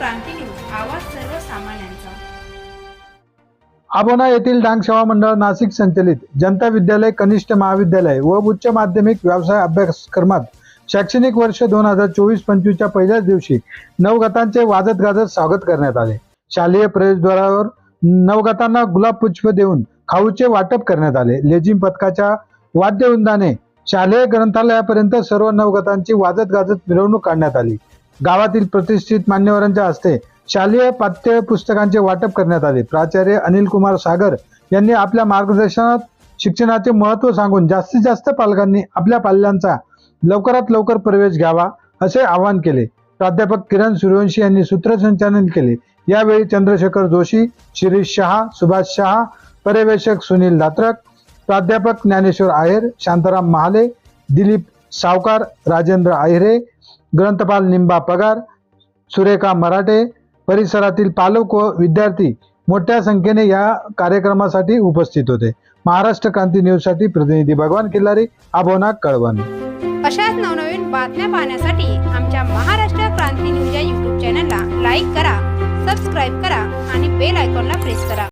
क्रांती news, आवाज सर्वसामान्यांचा। आबोना येथील डांग सेवा मंडळ नाशिक संचलित जनता विद्यालय कनिष्ठ महाविद्यालय व उच्च माध्यमिक व्यवसाय अभ्यासक्रमात शैक्षणिक वर्ष 2024-25 च्या पहिल्याच दिवशी नवगतांचे वाजत गाजत स्वागत करण्यात आले। शालेय प्रवेशद्वारावर नवगतांना गुलाब पुष्प देऊन खाऊचे वाटप करण्यात आले। लेझिम पथकाच्या वाद्यवृंदाने शालेय ग्रंथालयापर्यंत सर्व नवगतांची वाजत गाजत मिरवणूक काढण्यात आली। गावातील प्रतिष्ठित मान्यवरांच्या हस्ते शालेय पाठ्य पुस्तकांचे वाटप करण्यात आले। प्राचार्य अनिल कुमार सागर यांनी आपल्या मार्गदर्शनात शिक्षणाचे महत्त्व सांगून जास्तीत जास्त पालकांनी आपल्या पाल्यांचा लवकरात लवकर प्रवेश घ्यावा असे आवाहन केले। प्राध्यापक किरण सूर्यवंशी यांनी सूत्रसंचालन केले। यावेळी चंद्रशेखर जोशी, शिरीष शहा, सुभाष शहा, पर्यवेक्षक सुनील दात्रक, प्राध्यापक ज्ञानेश्वर आहेर, शांताराम महाले, दिलीप सावकार, राजेंद्र आहिरे, ग्रंथपाल निंबा पगार, सुरेखा मराठे, परिसरातील पालक व विद्यार्थी मोठ्या संख्येने या कार्यक्रमासाठी उपस्थित होते। महाराष्ट्र क्रांती न्यूज साठी प्रतिनिधी भगवान किल्लारी, आबोना, कळवण। अशाच नवनवीन बातम्या पाहण्यासाठी आमच्या महाराष्ट्र क्रांती न्यूज या YouTube चॅनलला लाईक करा, सबस्क्राईब करा आणि बेल आयकॉनला प्रेस करा।